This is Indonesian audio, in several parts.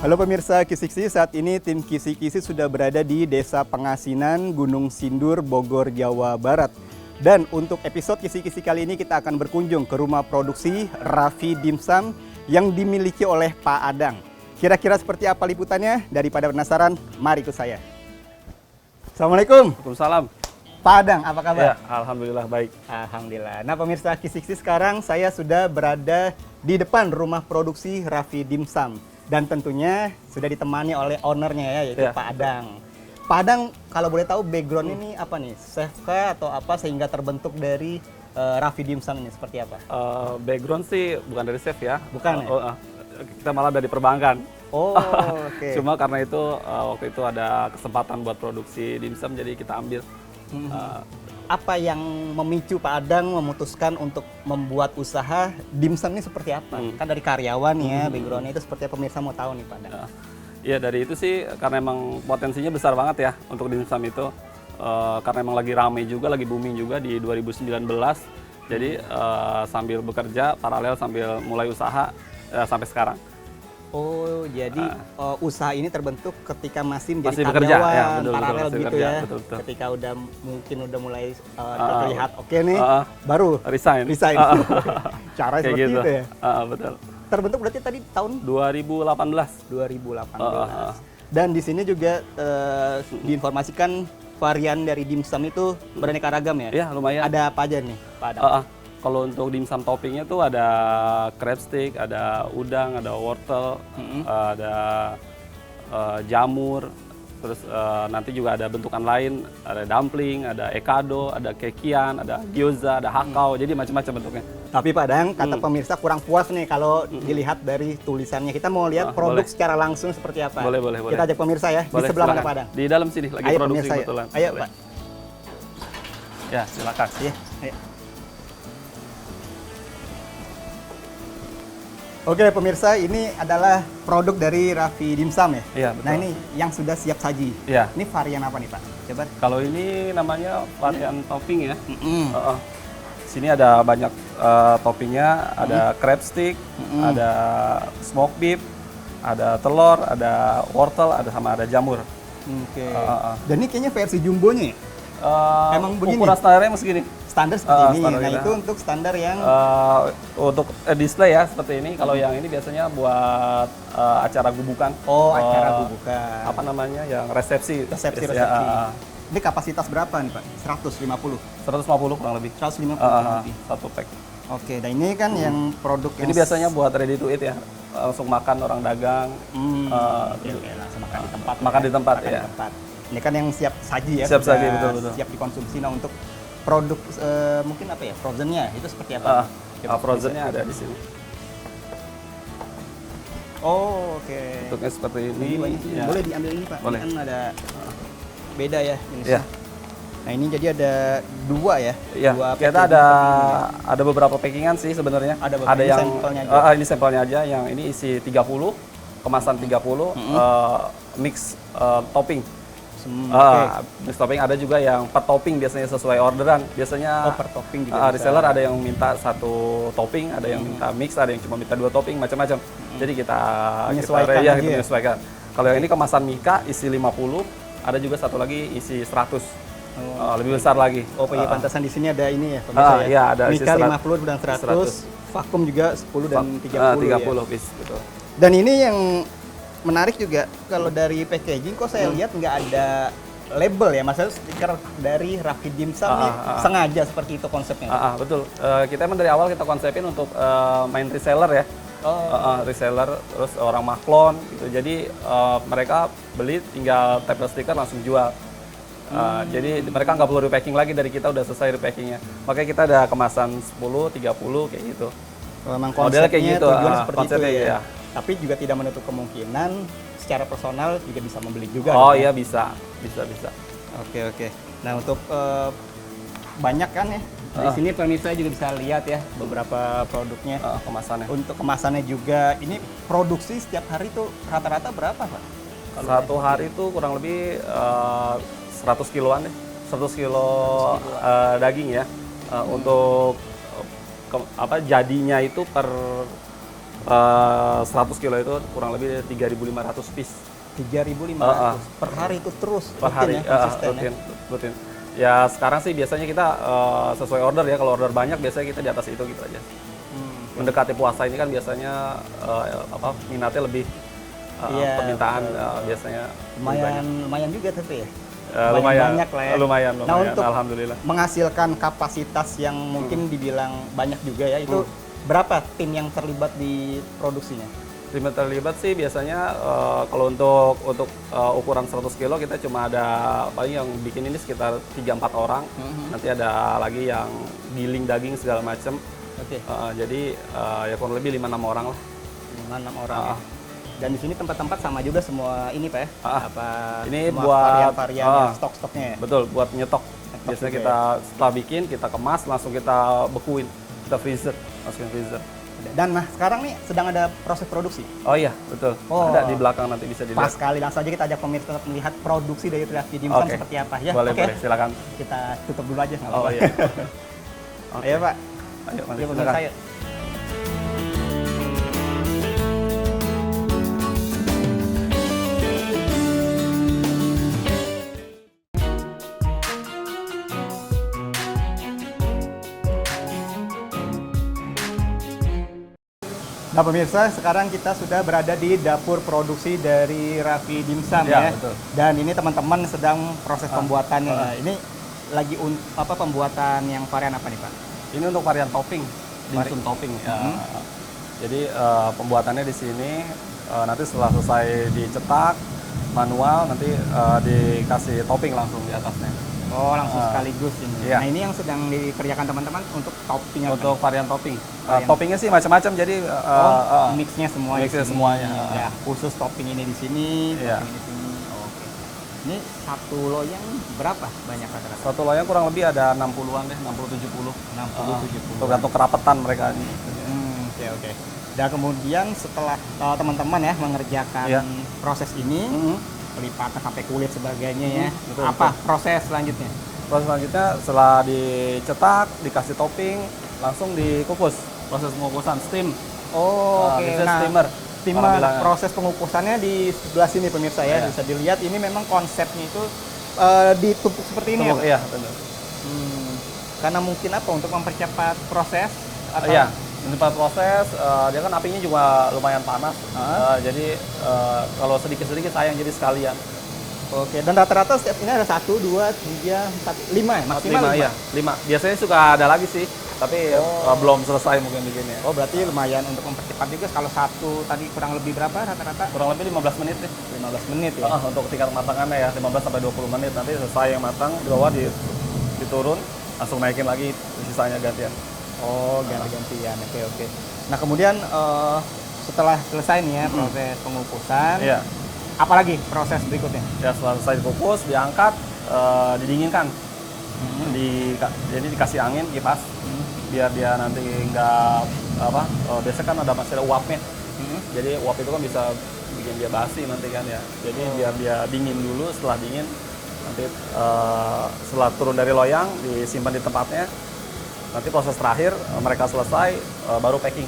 Halo pemirsa Kisi-Kisi, saat ini tim Kisi-Kisi sudah berada di Desa Pengasinan, Gunung Sindur, Bogor, Jawa Barat. Dan untuk episode Kisi-Kisi kali ini kita akan berkunjung ke rumah produksi Raffi Dimsum yang dimiliki oleh Pak Adang. Kira-kira seperti apa liputannya? Daripada penasaran, mari ikut saya. Assalamualaikum. Waalaikumsalam. Pak Adang, apa kabar? Ya, alhamdulillah baik. Alhamdulillah. Nah pemirsa Kisi-Kisi, sekarang saya sudah berada di depan rumah produksi Raffi Dimsum. Dan tentunya sudah ditemani oleh ownernya ya, yaitu Ya. Pak Adang. Pak Adang, kalau boleh tahu background ini apa nih? Chef kah atau apa sehingga terbentuk dari Raffi Dimsum ini seperti apa? Background sih bukan dari chef ya. Bukan ya? Kita malah dari perbankan. Oh, oke. Cuma karena itu waktu itu ada kesempatan buat produksi dimsum, jadi kita ambil. Apa yang memicu Pak Adang memutuskan untuk membuat usaha dimsum ini seperti apa? Kan dari karyawan ya, backgroundnya itu seperti apa, pemirsa mau tahu nih Pak Adang. Iya, dari itu sih karena emang potensinya besar banget ya untuk dimsum itu. Karena emang lagi rame juga, lagi booming juga di 2019. Jadi sambil bekerja, paralel sambil mulai usaha sampai sekarang. Oh, jadi usaha ini terbentuk ketika masih menjadi Masih bekerja, karyawan, ya, betul, paralel masih gitu bekerja, ya. betul. Ketika mungkin udah mulai terlihat oke nih, baru Resign. Cara Kayak seperti gitu. itu ya. Betul. Terbentuk berarti tadi tahun 2018. 2018. Dan di sini juga diinformasikan varian dari dimsum itu beraneka ragam ya. Iya, lumayan. Ada apa aja nih, Pak Adang? Kalau untuk dimsum toppingnya tuh ada crab stick, ada udang, ada wortel, ada jamur, terus nanti juga ada bentukan lain, ada dumpling, ada ekado, ada kekian, ada gyoza, ada hakau, jadi macam-macam bentuknya. Tapi Pak Adang, kata pemirsa kurang puas nih kalau dilihat dari tulisannya. Kita mau lihat produk boleh. secara langsung seperti apa. Boleh. Kita ajak pemirsa ya. Boleh, Di sebelah mana silakan. Pak Adang? Di dalam sini lagi Ayo produksi pemirsa ya. kebetulan. Ayo Boleh. Pak. Ya, silakan. Iya, ayo. Oke pemirsa, ini adalah produk dari Raffi Dimsum ya? Iya, betul. Nah ini yang sudah siap saji. Iya. Ini varian apa nih Pak? Coba. Kalau ini namanya varian topping ya. Sini ada banyak toppingnya, ada crab stick, ada smoked beef, ada telur, ada wortel, ada jamur. Oke. Dan ini kayaknya versi jumbonya ya? Emang begini? Ukuran standarnya segini. Standar seperti ini. standar Nah kita. itu untuk standar yang Untuk display ya seperti ini. Kalau yang ini biasanya buat acara gubukan. acara bubukan. Apa namanya? Yang resepsi. Resepsi. Ya, Ini kapasitas berapa nih Pak? 150? 150 kurang lebih. 150 kurang lebih. Satu pack. Oke, dan ini kan yang produk Ini biasanya buat ready to eat ya. Langsung makan orang dagang. Oke, langsung makan di tempat. Makan di tempat, Makan ya. di tempat. Ini kan yang siap saji ya. Siap sudah saji, betul. Siap dikonsumsi. Nah untuk produk mungkin apa ya? Frozennya itu seperti apa? Frozennya ada di sini. Oh, oke. Bentuknya seperti ini. Ini banyak sih. Ya. Boleh diambil ini Pak. Boleh. Ini kan ada beda ya ini. Ya. Nah ini jadi ada dua ya. Iya, Dua kita packaging topping ada beberapa packingan sih sebenarnya. Ada beberapa, ini yang sampelnya aja. ini sampelnya aja, yang ini isi 30, kemasan 30, mix topping. Mix topping ada juga yang per topping biasanya sesuai orderan. Biasanya per topping juga bisa. reseller ada yang minta satu topping, ada yang minta mix, ada yang cuma minta 2 topping, macam-macam. Jadi kita Menyesuaikan kita lagi ya? menyesuaikan. Kalau yang ini kemasan Mika isi 50, ada juga satu lagi isi 100. Lebih besar lagi. Oh, iya pantasan di sini ada ini ya pemirsa ya. Iya, ada isi Mika 100. 50 dan 100, vakum juga 10 dan 30 30 ya. piece gitu. Dan ini yang menarik juga kalau dari packaging kok saya lihat nggak ada label ya, maksudnya stiker dari Raffi Dimsum nih sengaja seperti itu konsepnya. Betul. Kita emang dari awal kita konsepin untuk main reseller ya. Reseller, terus orang maklon gitu. Jadi mereka beli tinggal tempel stiker langsung jual. Jadi mereka nggak perlu repacking lagi, dari kita udah selesai repackingnya. Makanya kita ada kemasan 10, 30 kayak gitu. Memang Modelnya konsepnya tujuan seperti itu konsepnya, ya. iya. Tapi juga tidak menutup kemungkinan secara personal juga bisa membeli juga. Oh kan? iya, bisa. Oke. Nah untuk banyak kan ya. Di sini pemirsa juga bisa lihat ya beberapa produknya. Kemasannya. Untuk kemasannya juga, ini produksi setiap hari tuh rata-rata berapa Pak? Satu hari itu kurang lebih 100 kiloan deh. 100 kilo daging ya. Untuk jadinya itu per 100 kilo itu kurang lebih 3.500 piece 3.500 per hari itu terus per hari. ya, konsisten ya? Rutin. Ya sekarang sih biasanya kita sesuai order ya. Kalau order banyak biasanya kita di atas itu gitu aja. Mendekati puasa ini kan biasanya minatnya lebih Iya, permintaan biasanya lumayan juga tapi ya. lumayan Banyak lah ya. lumayan Nah, untuk alhamdulillah. menghasilkan kapasitas yang mungkin dibilang banyak juga ya, itu berapa tim yang terlibat di produksinya? Tim yang terlibat sih biasanya kalau untuk ukuran 100 kilo kita cuma ada paling yang bikin ini sekitar 3-4 orang. Nanti ada lagi yang giling daging segala macam. Oke. Jadi ya kurang lebih 5-6 orang lah. 5-6 orang ya. Dan di sini tempat-tempat sama juga semua ini Pak ya? Apa ini semua buat varian-varian stok-stoknya ya? Betul, buat nyetok. Biasanya juga kita setelah bikin, kita kemas, langsung kita bekuin, kita freezer, masukin freezer. Dan nah sekarang nih sedang ada proses produksi. Oh iya, betul. Oh. Ada di belakang nanti bisa dilihat. Pas sekali, langsung aja kita ajak pemirsa untuk melihat produksi dari Triaski Dimsum Oke. seperti apa ya. Boleh, Oke. boleh, silakan. Kita tutup dulu aja, nggak Oh apa-apa. iya. Oke. Ayo Pak. Ayo, mari, Yuk, pemirsa, silakan. yuk. Nah pemirsa, sekarang kita sudah berada di dapur produksi dari Raffi Dimsum ya. Ya, betul. Dan ini teman-teman sedang proses pembuatannya. Nah, ini lagi pembuatan yang varian apa nih Pak? Ini untuk varian topping, dimsum topping. Ya. Jadi pembuatannya di sini nanti setelah selesai dicetak manual, nanti dikasih topping langsung di atasnya. Oh langsung sekaligus ini. Iya. Nah ini yang sedang dikerjakan teman-teman untuk topping apa? Untuk varian topping, Varian. toppingnya sih macam-macam. Jadi Mixnya semua. di mixnya sini. semuanya. Ya, khusus topping ini di sini, Iya. topping di sini. Oh, oke. Ini satu loyang berapa banyak rata-rata? satu loyang kurang lebih ada 60-an deh, 60-70. 60-70. Tergantung kerapetan mereka ini. Oke oke. Dan kemudian setelah teman-teman ya mengerjakan Iya. proses ini, pelipatan sampai kulit sebagainya ya. betul, Apa proses selanjutnya? Proses selanjutnya setelah dicetak, dikasih topping, langsung dikukus. Proses pengukusan steam. Oh, oke. Biasanya Nah, steamer. steamer, orang bilangnya. proses pengukusannya di sebelah sini pemirsa ya. Iya. Bisa dilihat ini memang konsepnya itu ditumpuk seperti ini ya. Iya, benar. Karena mungkin apa untuk mempercepat proses atau Iya, untuk proses dia kan apinya juga lumayan panas. Jadi kalau sedikit-sedikit sayang jadi sekalian. Oke, dan rata-rata setiap ini ada 1, 2, 3, 4, 5 ya? Maksimal 5, 5? ya, 5. Biasanya suka ada lagi sih, tapi belum selesai mungkin bikinnya. Oh, berarti lumayan untuk mempercepat juga. Kalau satu tadi kurang lebih berapa rata-rata? Kurang lebih 15 menit nih. 15 menit ya? Untuk tingkat kematangannya ya, 15 sampai 20 menit. Nanti selesai yang matang, di bawah diturun, langsung naikin lagi, sisanya gantian. Oh, ganti-gantian. Oke, oke. Nah, kemudian setelah selesai nih ya proses pengukusan, Iya. apalagi proses berikutnya? Ya setelah selesai dikukus, diangkat, didinginkan. Jadi dikasih angin, kipas, biar dia nanti nggak biasanya kan masih ada uapnya. Jadi uap itu kan bisa bikin dia basi nanti kan ya. Jadi biar dia dingin dulu, setelah dingin nanti setelah turun dari loyang disimpan di tempatnya. Nanti proses terakhir mereka selesai baru packing.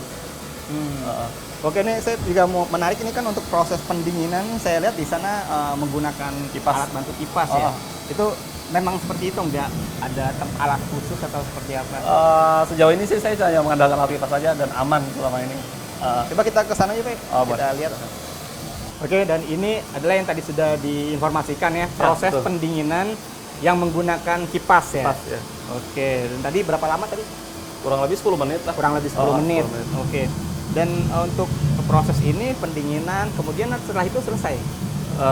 Oke, ini saya juga mau menarik ini kan untuk proses pendinginan. Saya lihat di sana menggunakan Kipas. alat bantu kipas ya. Itu memang seperti itu nggak ada alat khusus atau seperti apa? Sejauh ini sih saya hanya mengandalkan alat kipas saja dan aman selama ini. Coba kita ke sana yuk, Pak. Kita boleh. lihat. Oke, dan ini adalah yang tadi sudah diinformasikan ya, proses betul. pendinginan yang menggunakan kipas ya. Kipas, ya. Oke, dan tadi berapa lama tadi? Kurang lebih 10 menit lah. Kurang lebih 10 menit. 10 menit. Oke. Dan untuk proses ini pendinginan, kemudian setelah itu selesai.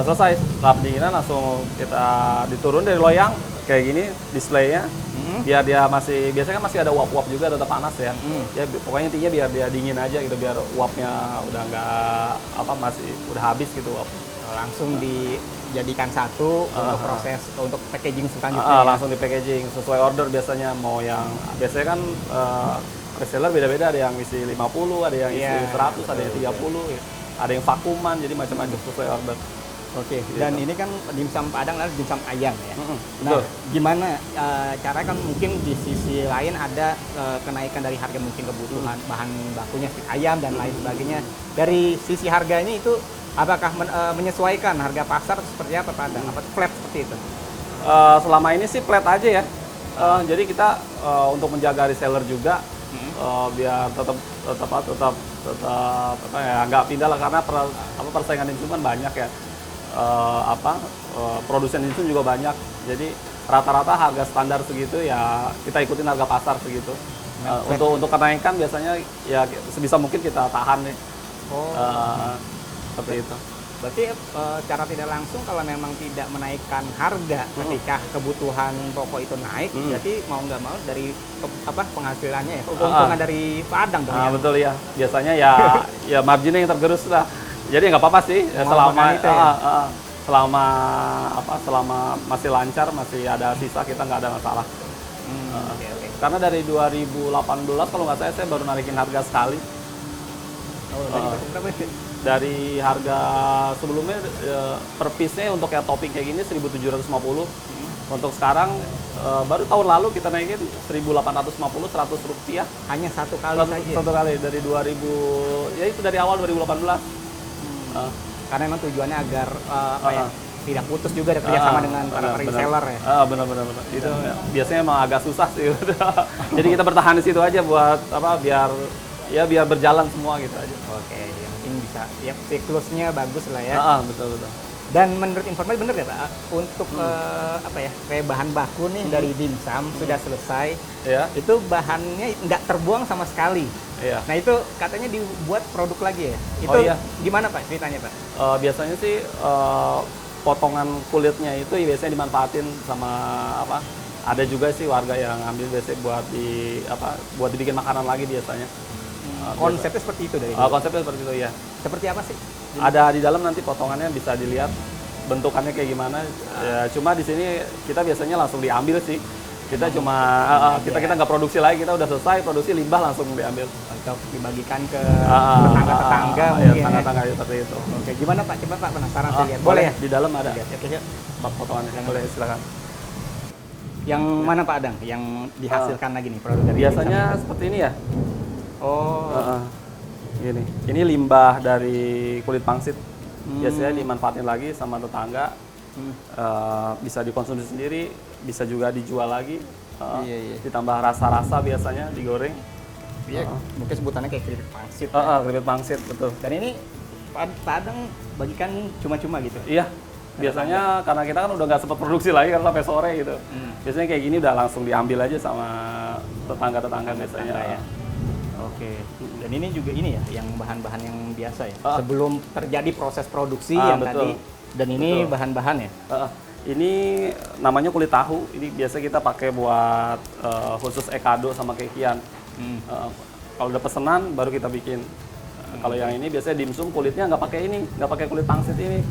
Selesai setelah pendinginan langsung kita diturun dari loyang kayak gini displaynya. Biar dia biasanya kan masih ada uap-uap juga tetap panas ya. Ya pokoknya intinya biar dia dingin aja gitu, biar uapnya udah nggak masih udah habis gitu uap. Langsung dijadikan satu untuk proses untuk packaging selanjutnya. Langsung di packaging sesuai order biasanya, mau yang biasanya kan reseller beda-beda, ada yang isi 50, ada yang isi 100, ada yang 30, ada yang vakuman, jadi macam-macam sesuai order. Oke, dan ini kan dimsum Padang adalah dimsum ayam ya. Nah, betul. gimana cara kan mungkin di sisi lain ada kenaikan dari harga mungkin kebutuhan bahan bakunya seperti ayam dan lain sebagainya. Dari sisi harganya itu apakah menyesuaikan harga pasar seperti apa Padang? Apa flat seperti itu? Selama ini sih flat aja ya. Jadi kita untuk menjaga reseller juga biar tetap apa ya nggak pindah lah karena persaingan itu kan banyak ya. Produsen itu juga banyak. Jadi rata-rata harga standar segitu ya kita ikutin harga pasar segitu. Untuk kenaikan biasanya ya sebisa mungkin kita tahan nih. Seperti itu. Berarti secara tidak langsung kalau memang tidak menaikkan harga ketika kebutuhan pokok itu naik, berarti mau nggak mau dari penghasilannya ya, keuntungan dari Padang dong. Ya? Betul ya. Biasanya ya marginnya yang tergerus lah. Jadi nggak apa-apa sih ya, selama masih lancar, masih ada sisa kita nggak ada masalah. Okay. Karena dari 2018 kalau nggak saya baru narikin harga sekali. Dari harga sebelumnya per piece-nya untuk kayak topping kayak gini 1.750. Untuk sekarang baru tahun lalu kita naikin 1.850, 100 rupiah. Hanya satu kali saja? Satu kali dari 2000, ya itu dari awal 2018. Karena memang tujuannya agar tidak putus juga ada kerjasama dengan para reseller ya. Benar. Itu biasanya emang agak susah sih. Jadi kita bertahan di situ aja buat biar berjalan semua gitu aja. Oke, yang penting bisa ya siklusnya bagus lah ya. Betul. Dan menurut informasi bener ya Pak, untuk kayak bahan baku nih dari dimsum sudah selesai, itu bahannya nggak terbuang sama sekali. Nah itu katanya dibuat produk lagi ya? Itu gimana Pak ceritanya Pak? Biasanya sih potongan kulitnya itu biasanya dimanfaatin sama ada juga sih warga yang ambil biasanya buat dibikin makanan lagi biasanya. Konsepnya seperti itu dari konsepnya seperti itu ya. Seperti apa sih? Ada di dalam nanti potongannya bisa dilihat bentukannya kayak gimana. Ya, cuma di sini kita biasanya langsung diambil sih. Kita kita nggak produksi lagi, kita udah selesai produksi limbah langsung diambil. Untuk dibagikan ke tetangga-tetangga mungkin. Tetangga seperti itu. Oke, gimana Pak? Coba Pak penasaran saya lihat. Boleh ya? Di dalam ada. Oke, yuk. Potongannya. Boleh silakan. Yang mana Pak Adang? Yang dihasilkan lagi nih produk dari biasanya seperti ini ya. Gini. Ini limbah dari kulit pangsit. Biasanya dimanfaatin lagi sama tetangga. Bisa dikonsumsi sendiri, bisa juga dijual lagi. Ditambah rasa-rasa biasanya digoreng. Mungkin sebutannya kayak keripik pangsit. Keripik pangsit, betul. Dan ini Padang bagikan cuma-cuma gitu? Iya. Biasanya karena kita kan udah nggak sempat produksi lagi kan sampai sore gitu. Biasanya kayak gini udah langsung diambil aja sama tetangga-tetangga biasanya. Oke. Dan ini juga yang bahan-bahan yang biasa ya. Sebelum terjadi proses produksi yang betul. tadi. Dan ini bahan-bahan ya. Ini namanya kulit tahu. Ini biasa kita pakai buat khusus ekado sama kekian. Kalau udah pesenan baru kita bikin. Kalau yang ini biasanya dimsum kulitnya nggak pakai ini, nggak pakai kulit pangsit ini.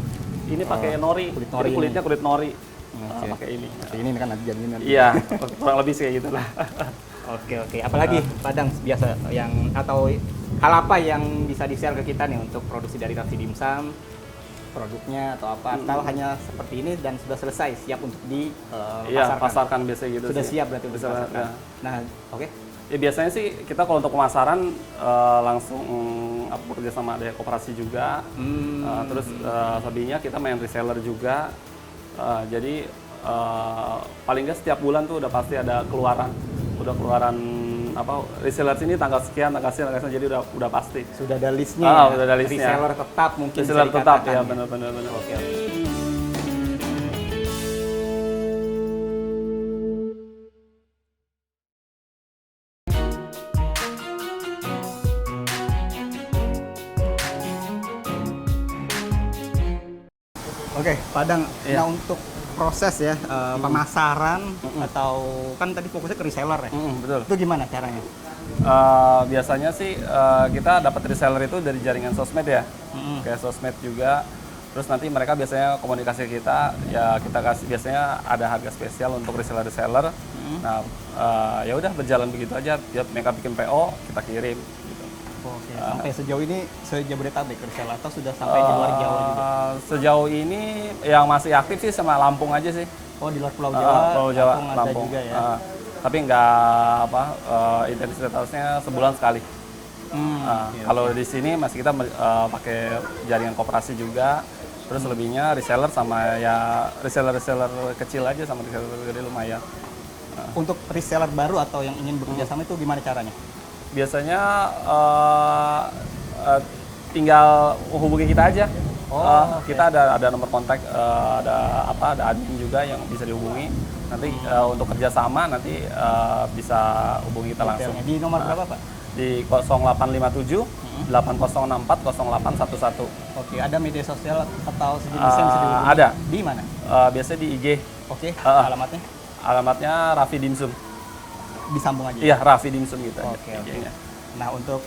Ini pakai nori. Jadi kulitnya kulit nori. Pakai ini. Ini kan nanti jadinya. Iya, kurang lebih kayak gitu lah. Oke. Apalagi Padang biasa atau hal apa yang bisa di-share ke kita nih untuk produksi dari Raffi Dimsum, produknya atau apa? Atau hanya seperti ini dan sudah selesai siap untuk pasarkan biasanya gitu. Sudah siap berarti untuk pasarkan. Nah, oke. Ya biasanya sih kita kalau untuk pemasaran langsung bekerja sama ada koperasi juga. Terus selebihnya kita main reseller juga. Jadi paling nggak setiap bulan tuh udah pasti ada keluaran reseller sini tanggal sekian jadi udah pasti. Sudah ada listnya. Udah ada listnya. Reseller tetap mungkin. Reseller tetap ya benar. Oke. Oke, Padang. Nah untuk proses ya pemasaran atau kan tadi fokusnya ke reseller ya. Betul. Itu gimana caranya? Biasanya sih kita dapat reseller itu dari jaringan sosmed ya, kayak sosmed juga. Terus nanti mereka biasanya komunikasi kita, ya kita kasih biasanya ada harga spesial untuk reseller. Nah ya udah berjalan begitu aja. Dia mereka bikin PO, kita kirim. Gitu. Oke, sampai sejauh ini se-Jabodetabek reseller atau sudah sampai di luar Jawa juga? Sejauh ini yang masih aktif sih sama Lampung aja sih. Oh, di luar Pulau Jawa, Pulau Jawa, Lampung ada Lampung. juga ya? Tapi nggak intensitasnya sebulan sekali. Kalau di sini masih kita pakai jaringan koperasi juga. Terus lebihnya reseller sama ya reseller kecil aja sama reseller gede lumayan. Untuk reseller baru atau yang ingin bekerja sama itu gimana caranya? Biasanya tinggal hubungi kita aja. Kita ada nomor kontak, ada admin juga yang bisa dihubungi. Nanti untuk kerjasama nanti bisa hubungi kita langsung. Di nomor berapa, Pak? Di 0857 8064 0811. Oke, ada media sosial atau sejenisnya yang bisa dihubungi? Ada. Di mana? Biasanya di IG. Oke, alamatnya? Alamatnya Raffi Dimsum. Disambung aja? Iya, Raffi Dimsum gitu. Oke. Nah, untuk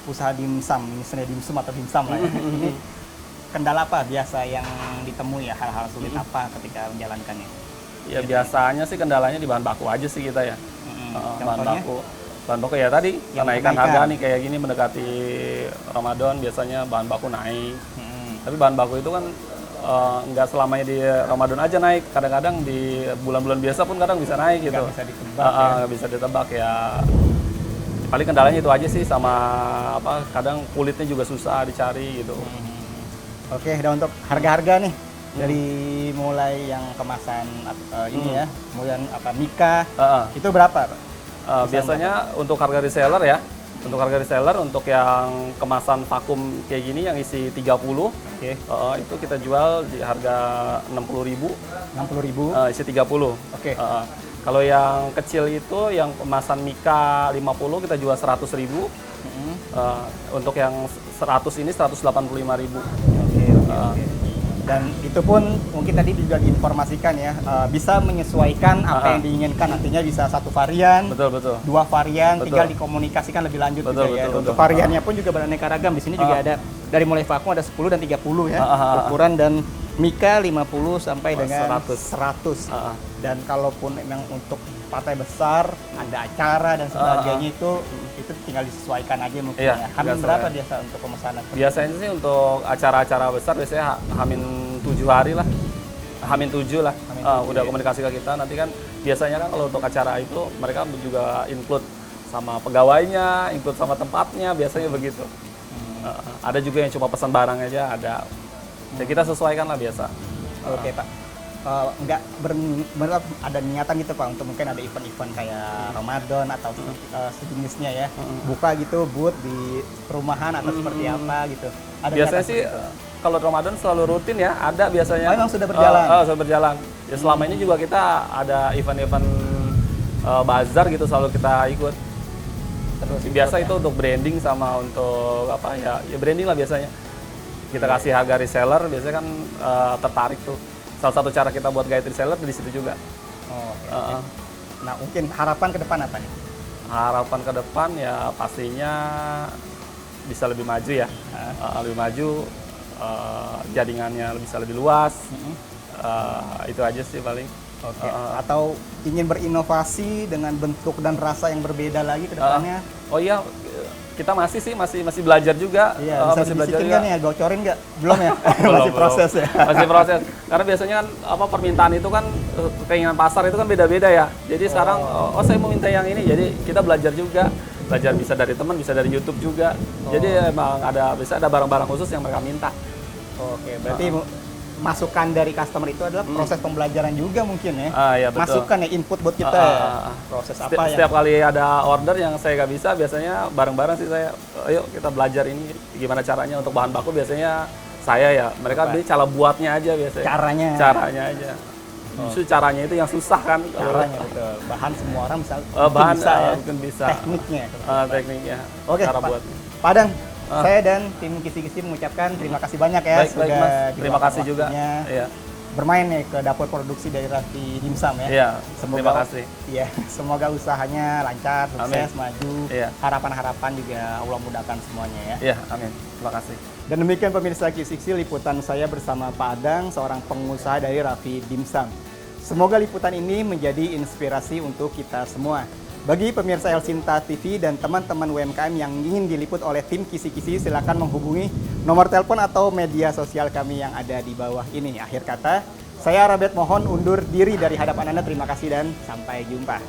usaha dimsum, misalnya dimsum atau dimsum lah ya, ini kendala apa biasa yang ditemui ya, hal-hal sulit apa ketika menjalankannya? Ya biasanya sih kendalanya di bahan baku aja sih kita ya. Bahan baku ya tadi kenaikan harga nih kayak gini mendekati Ramadan biasanya bahan baku naik. Tapi bahan baku itu kan nggak selamanya di Ramadan aja naik, kadang-kadang di bulan-bulan biasa pun kadang bisa naik gitu. Nggak bisa ditebak ya? Nggak bisa ditebak ya. Paling kendalanya itu aja sih sama kadang kulitnya juga susah dicari gitu. Oke, dan untuk harga-harga nih dari mulai yang kemasan ini ya, kemudian Mika itu berapa, Pak? Biasanya untuk harga reseller ya, untuk yang kemasan vakum kayak gini yang isi 30, itu kita jual di harga 60.000. 60.000? Isi 30. Oke. Kalau yang kecil itu, yang kemasan Mika 50 kita jual 100.000. Untuk yang 100 ini 185.000. Oke. Dan itu pun mungkin tadi juga diinformasikan ya, bisa menyesuaikan apa yang diinginkan, nantinya bisa satu varian, betul. dua varian, tinggal dikomunikasikan lebih lanjut juga ya. Untuk variannya pun juga beraneka ragam. Di sini juga ada dari mulai vakum ada 10 dan 30 ya ukuran, dan Mika 50 sampai dengan 100. Dan kalaupun memang untuk partai besar, ada acara dan sebagainya itu tinggal disesuaikan aja mungkin ya. Hamin berapa biasa untuk pemesanan? Biasanya sih untuk acara-acara besar biasanya hamin 7 hari lah. Hamin 7 lah. Udah komunikasi ke kita. Nanti kan biasanya kan kalau untuk acara itu mereka juga include sama pegawainya, include sama tempatnya, biasanya begitu. Ada juga yang cuma pesan barang aja, ada. Ya kita sesuaikan lah biasa. Oke, Pak. Nggak ada niatan gitu, Pak, untuk mungkin ada event-event kayak Ramadan atau sejenisnya ya, buka gitu booth di perumahan atau seperti apa gitu? Ada biasanya sih kalau Ramadan selalu rutin ya, ada biasanya. Memang sudah berjalan? Sudah berjalan. Ya selama ini juga kita ada event-event bazar gitu selalu kita ikut. Terus biasa itu untuk branding sama untuk ya branding lah biasanya. Kita kasih harga reseller, biasanya kan tertarik tuh. Salah satu cara kita buat guide reseller di situ juga. Nah, mungkin harapan ke depan apa nih? Harapan ke depan ya pastinya bisa lebih maju ya. Lebih maju, jaringannya bisa lebih luas. Itu aja sih paling. Oke. Atau ingin berinovasi dengan bentuk dan rasa yang berbeda lagi ke depannya? Oh iya, kita masih belajar juga. Iya, masih belajar juga. Nih, bocorin nggak? Belum ya? Masih proses ya? Masih proses. Karena biasanya kan permintaan itu kan, keinginan pasar itu kan beda-beda ya. Jadi sekarang, saya mau minta yang ini. Jadi kita belajar juga. Belajar bisa dari teman, bisa dari YouTube juga. Jadi emang bisa ada barang-barang khusus yang mereka minta. Oke, berarti masukan dari customer itu adalah proses pembelajaran juga mungkin ya? Iya, betul. Masukan ya, input buat kita proses apa ya? Setiap kali ada order yang saya nggak bisa, biasanya bareng-bareng sih saya, ayo kita belajar ini gimana caranya. Untuk bahan baku biasanya saya ya, mereka beli cara buatnya aja biasanya. Caranya aja. Justru caranya itu yang susah kan. Caranya betul. Bahan semua orang bisa mungkin bisa. Tekniknya. Oke, cara buatnya. Padang, saya dan tim Kisi-Kisi mengucapkan terima kasih banyak ya. Baik, Mas. Terima kasih juga. Iya. Bermain nih ke dapur produksi dari Raffi Dimsum ya. Iya. Semoga, terima kasih. Iya, semoga usahanya lancar, sukses, maju. Iya. Harapan-harapan juga Allah mudahkan semuanya ya. Iya, amin. Terima kasih. Dan demikian pemirsa Kisi-Kisi liputan saya bersama Pak Adang, seorang pengusaha dari Raffi Dimsum. Semoga liputan ini menjadi inspirasi untuk kita semua. Bagi pemirsa El Sinta TV dan teman-teman UMKM yang ingin diliput oleh tim Kisi-Kisi, silakan menghubungi nomor telepon atau media sosial kami yang ada di bawah ini. Akhir kata, saya Rabet mohon undur diri dari hadapan Anda. Terima kasih dan sampai jumpa.